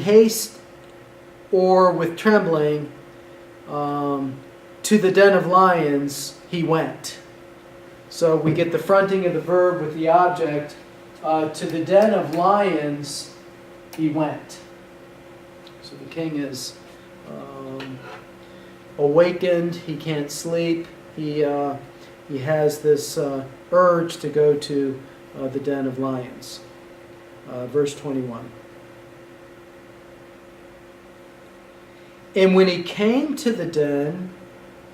haste or with trembling, to the den of lions he went. So we get the fronting of the verb with the object. To the den of lions he went. So the king is awakened. He can't sleep. He has this urge to go to the den of lions. Verse 21. And when he came to the den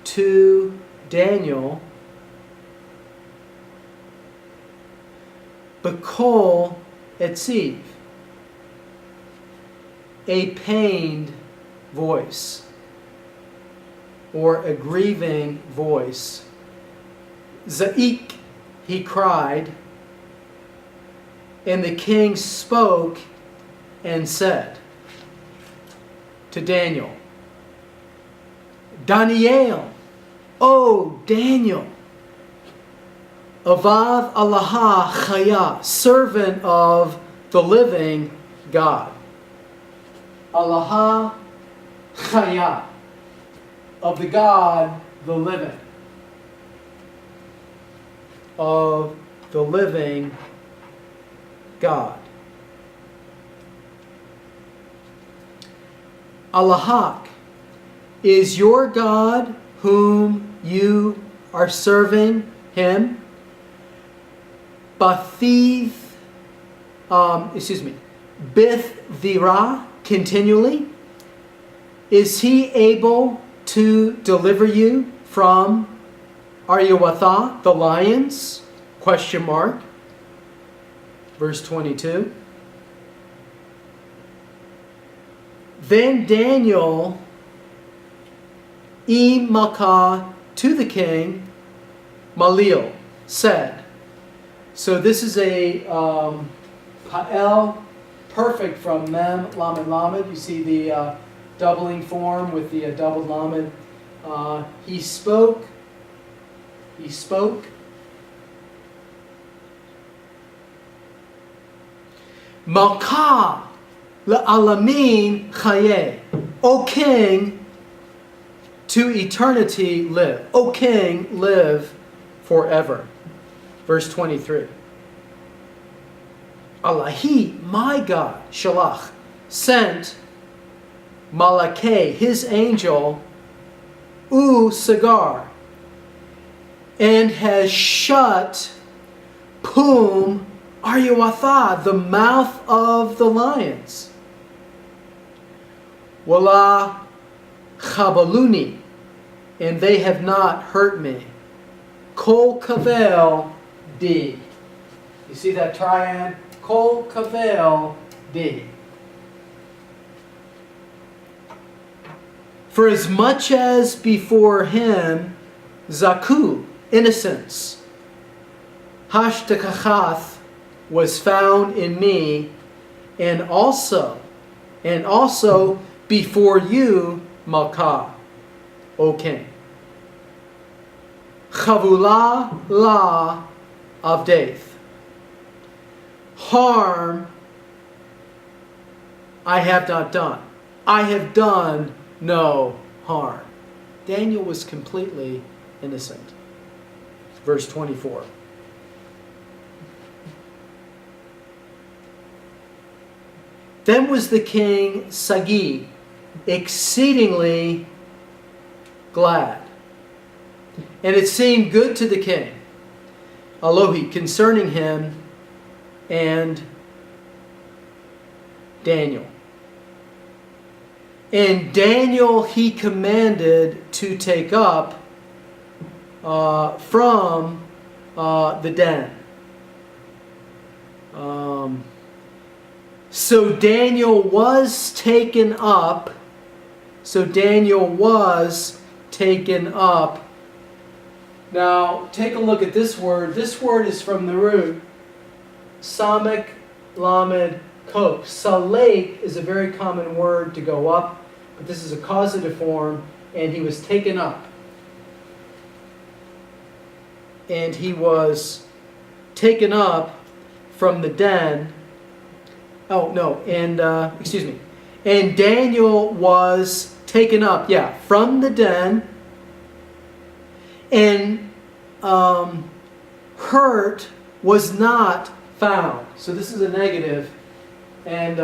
to Daniel, Bakol etziv, a pained voice, or a grieving voice. Za'ik, he cried, and the king spoke and said to Daniel, Daniel, O Daniel, Avav Allah Chaya, servant of the living God. Allah Chaya, of the God, the living. Of the living God. Allahak is your God whom you are serving him. Bith Vira, continually. Is he able to deliver you from Aryawatha, the lions? Question mark. Verse 22. Then Daniel Imaka to the king, Malil, said. So this is a Pa'el, perfect from Mem, Lamed, Lamed. You see the doubling form with the doubled Lamed. He spoke. Malka la'alamin chaye. O king, to eternity live. O king, live forever. Verse 23. Allahi, my God, Shalach, sent Malakeh, his angel, Sagar, and has shut Pum Aryawatha, the mouth of the lions. Wala Chabaluni, and they have not hurt me. Kol Kavel D. You see that triad? Kol Kavel D. For as much as before him, Zaku, innocence, Hashtakachath, was found in me, and also before you, Malkah, O king. Chavula la avdaith. Harm I have not done. I have done no harm. Daniel was completely innocent. Verse 24. Then was the king Sagi exceedingly glad. And it seemed good to the king, Alohi, concerning him and Daniel. And Daniel he commanded to take up from the den. So Daniel was taken up. Now, take a look at this word. This word is from the root Samek Lamed Kop. Salek is a very common word to go up, but this is a causative form, and he was taken up. And he was taken up from the den. And Daniel was taken up, from the den, and hurt was not found. So this is a negative, and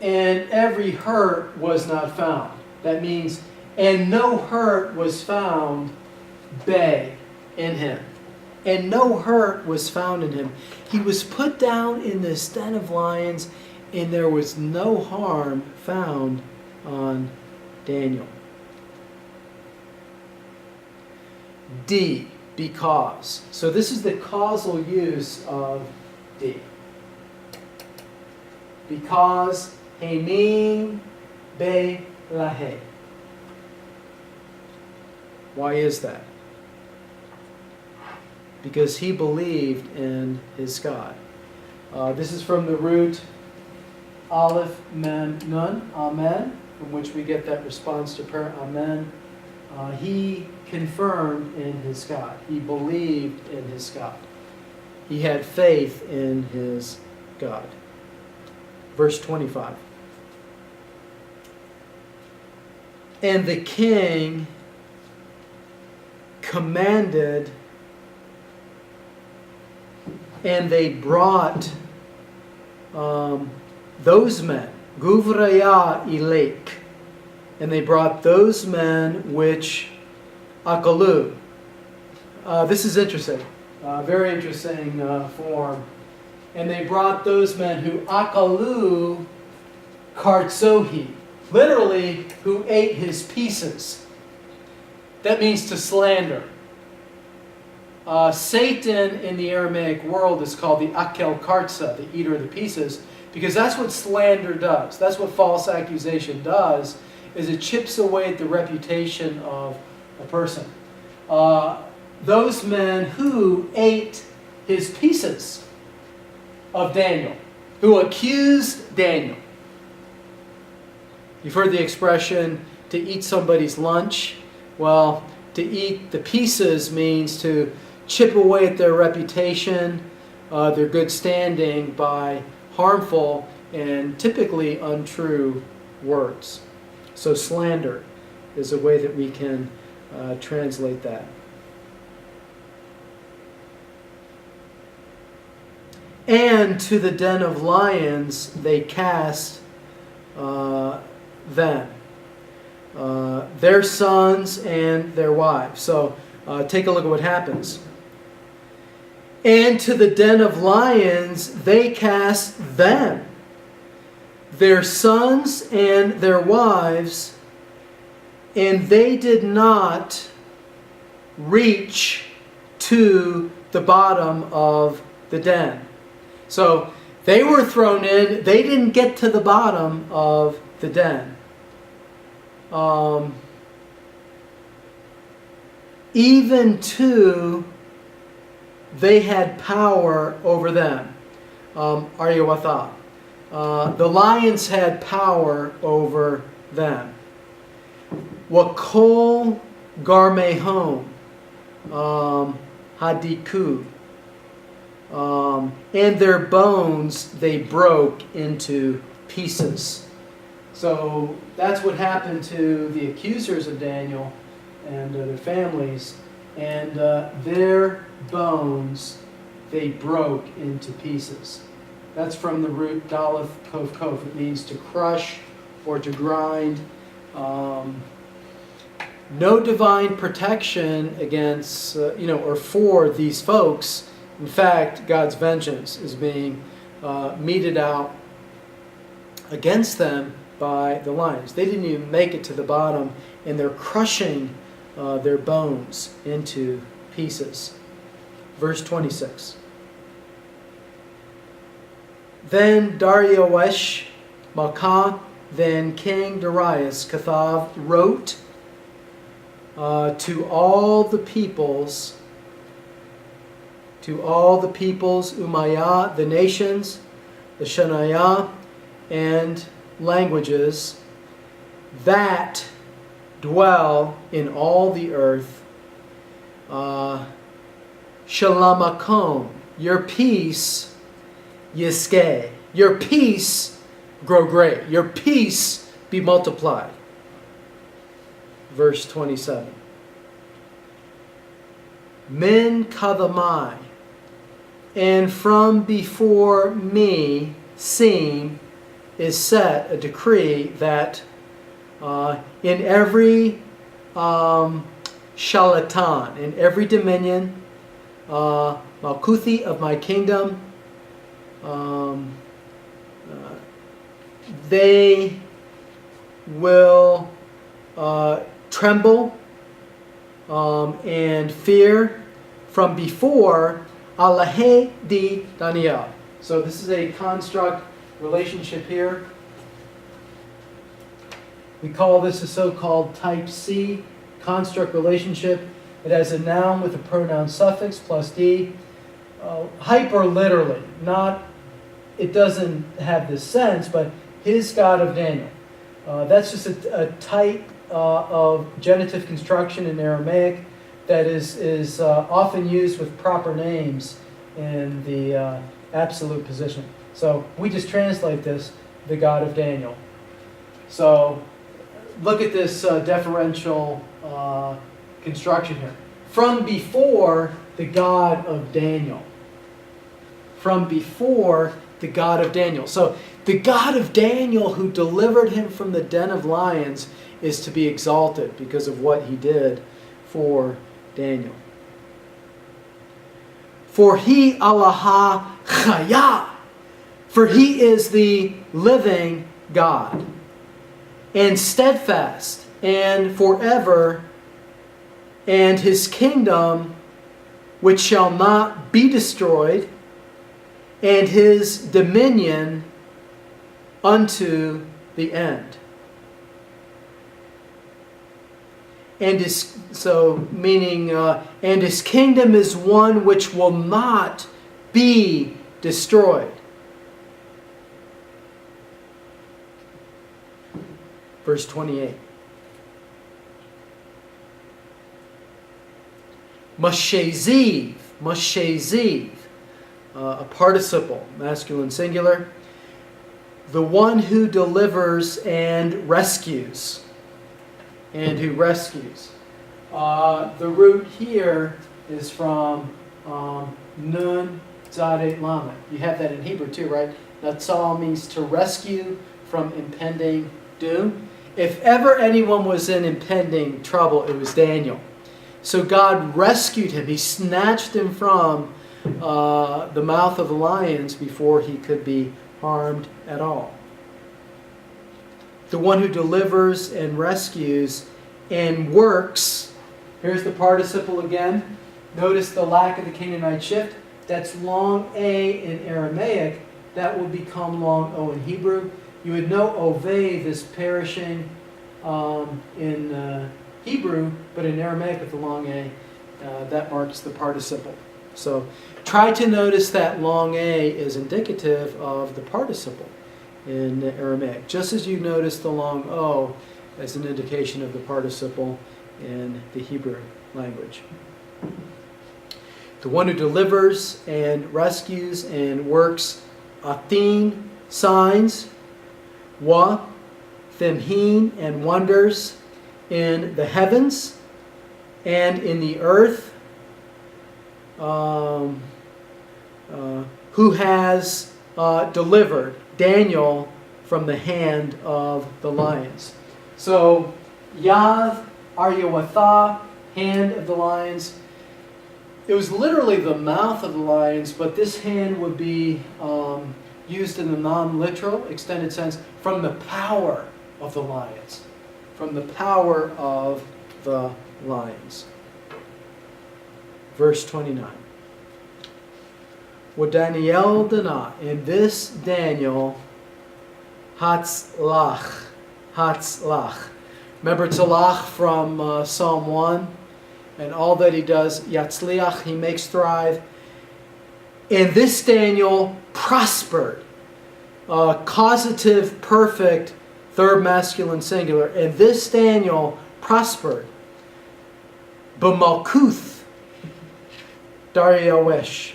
every hurt was not found. That means, and no hurt was found, in him. And no hurt was found in him. He was put down in this den of lions, and there was no harm found on Daniel. D, because. So this is the causal use of D. Because Hamin be lahe. Why is that? Because he believed in his God. This is from the root Aleph Mem Nun, Amen, from which we get that response to prayer, Amen. He confirmed in his God. He believed in his God. He had faith in his God. Verse 25. And the king commanded, and they brought those men, Guvraya Ilek, and they brought those men which Akalu. This is interesting, very interesting form. And they brought those men who Akalu Kartsohi, literally, who ate his pieces. That means to slander. Satan in the Aramaic world is called the Akel Kartsa, the eater of the pieces, because that's what slander does. That's what false accusation does, is it chips away at the reputation of a person. Those men who ate his pieces of Daniel, who accused Daniel. You've heard the expression, to eat somebody's lunch. Well, to eat the pieces means to chip away at their reputation, their good standing, by harmful and typically untrue words. So slander is a way that we can translate that. And to the den of lions they cast them, their sons and their wives. So take a look at what happens. And to the den of lions they cast them, their sons and their wives, and they did not reach to the bottom of the den. So they were thrown in, they didn't get to the bottom of the den. Even to, they had power over them. Aryawatha. The lions had power over them. Wakol Garmehom Hadiku. And their bones they broke into pieces. So that's what happened to the accusers of Daniel and their families. And their bones they broke into pieces. That's from the root Daleth Kov Kov. It means to crush or to grind. No divine protection against, or for these folks. In fact, God's vengeance is being meted out against them by the lions. They didn't even make it to the bottom, and they're crushing their bones into pieces. Verse 26. Then Darius Malkah, then King Darius Kathav, wrote to all the peoples, Umayyah, the nations, the Shanayah, and languages that dwell in all the earth. Shalamakom, your peace, Yiskeh, your peace grow great. Your peace be multiplied. Verse 27. Min kadamai, and from before me seem is set a decree that in every shalatan, in every dominion, malkuthi of my kingdom, they will tremble and fear from before Allahe di Daniel. So this is a construct relationship here. We call this a so-called type C construct relationship. It has a noun with a pronoun suffix plus D. Hyper literally, not, it doesn't have this sense, but his God of Daniel. That's just a type of genitive construction in Aramaic that is often used with proper names in the absolute position. So we just translate this, the God of Daniel. So look at this deferential construction here. From before the God of Daniel. From before the God of Daniel. So the God of Daniel who delivered him from the den of lions is to be exalted because of what he did for Daniel. For he Allaha Chaya, for he is the living God, and steadfast and forever, and his kingdom which shall not be destroyed, and his dominion unto the end. And his, so meaning, and his kingdom is one which will not be destroyed. Verse 28. Masheziv, Masheziv, a participle, masculine singular. The one who delivers and rescues. And who rescues. The root here is from Nun Zadet Lamed. You have that in Hebrew too, right? Natsal means to rescue from impending doom. If ever anyone was in impending trouble, it was Daniel. So God rescued him. He snatched him from the mouth of the lions before he could be harmed at all. The one who delivers and rescues and works. Here's the participle again. Notice the lack of the Canaanite shift. That's long A in Aramaic. That will become long O in Hebrew. You would know oveh, this perishing, in Hebrew, but in Aramaic with the long A, that marks the participle. So try to notice that long A is indicative of the participle in Aramaic, just as you notice the long O as an indication of the participle in the Hebrew language. The one who delivers and rescues and works athin, signs, wa, themhin, and wonders in the heavens and in the earth, who has delivered Daniel from the hand of the lions. So, Yav, Aryawatha, hand of the lions. It was literally the mouth of the lions, but this hand would be used in the non-literal, extended sense, from the power of the lions. From the power of the lions. Verse 29. Daniel Dana, in this Daniel, Hatzlach. Hatzlach. Remember Tzlach from Psalm 1? And all that he does, Yatzliach, he makes thrive. And this Daniel prospered. Causative, perfect, third masculine singular. And this Daniel prospered. B'malkuth, Dariawesh.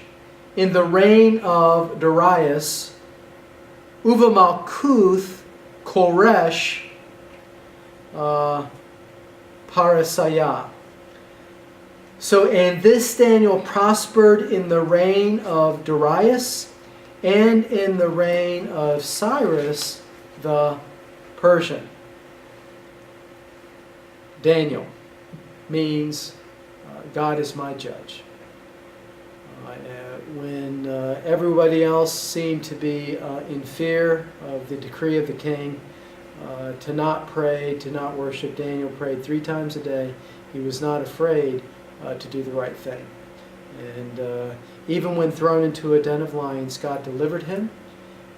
In the reign of Darius, Uva Malkuth Koresh Parasaya. So, and this Daniel prospered in the reign of Darius and in the reign of Cyrus the Persian. Daniel means God is my judge. When everybody else seemed to be in fear of the decree of the king, to not pray, to not worship, Daniel prayed 3 times a day. He was not afraid to do the right thing. And even when thrown into a den of lions, God delivered him.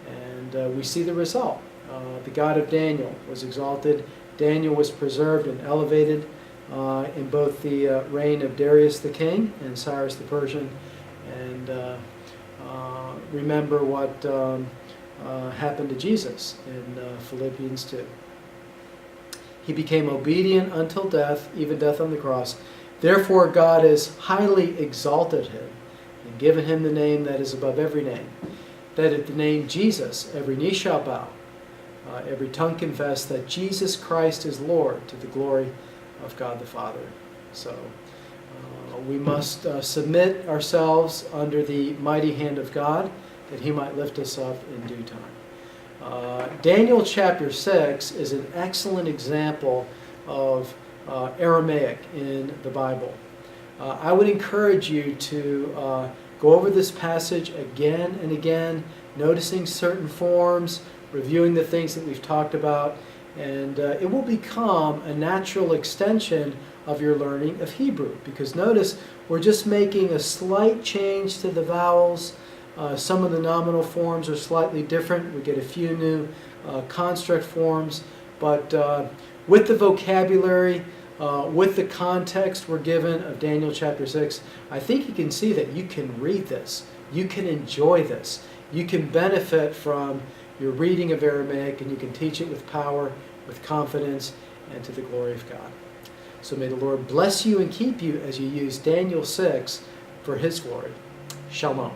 And we see the result. The God of Daniel was exalted. Daniel was preserved and elevated in both the reign of Darius the king and Cyrus the Persian. And remember what happened to Jesus in Philippians 2. He became obedient until death, even death on the cross. Therefore God has highly exalted him and given him the name that is above every name, that at the name Jesus every knee shall bow, every tongue confess that Jesus Christ is Lord, to the glory of God the Father. So we must submit ourselves under the mighty hand of God, that he might lift us up in due time. Daniel chapter 6 is an excellent example of Aramaic in the Bible. I would encourage you to go over this passage again and again, noticing certain forms, reviewing the things that we've talked about, and it will become a natural extension of your learning of Hebrew. Because notice, we're just making a slight change to the vowels. Some of the nominal forms are slightly different. We get a few new construct forms, but with the vocabulary, with the context we're given of Daniel chapter 6, I think you can see that you can read this. You can enjoy this. You can benefit from your reading of Aramaic, and you can teach it with power, with confidence, and to the glory of God. So may the Lord bless you and keep you as you use Daniel 6 for his glory. Shalom.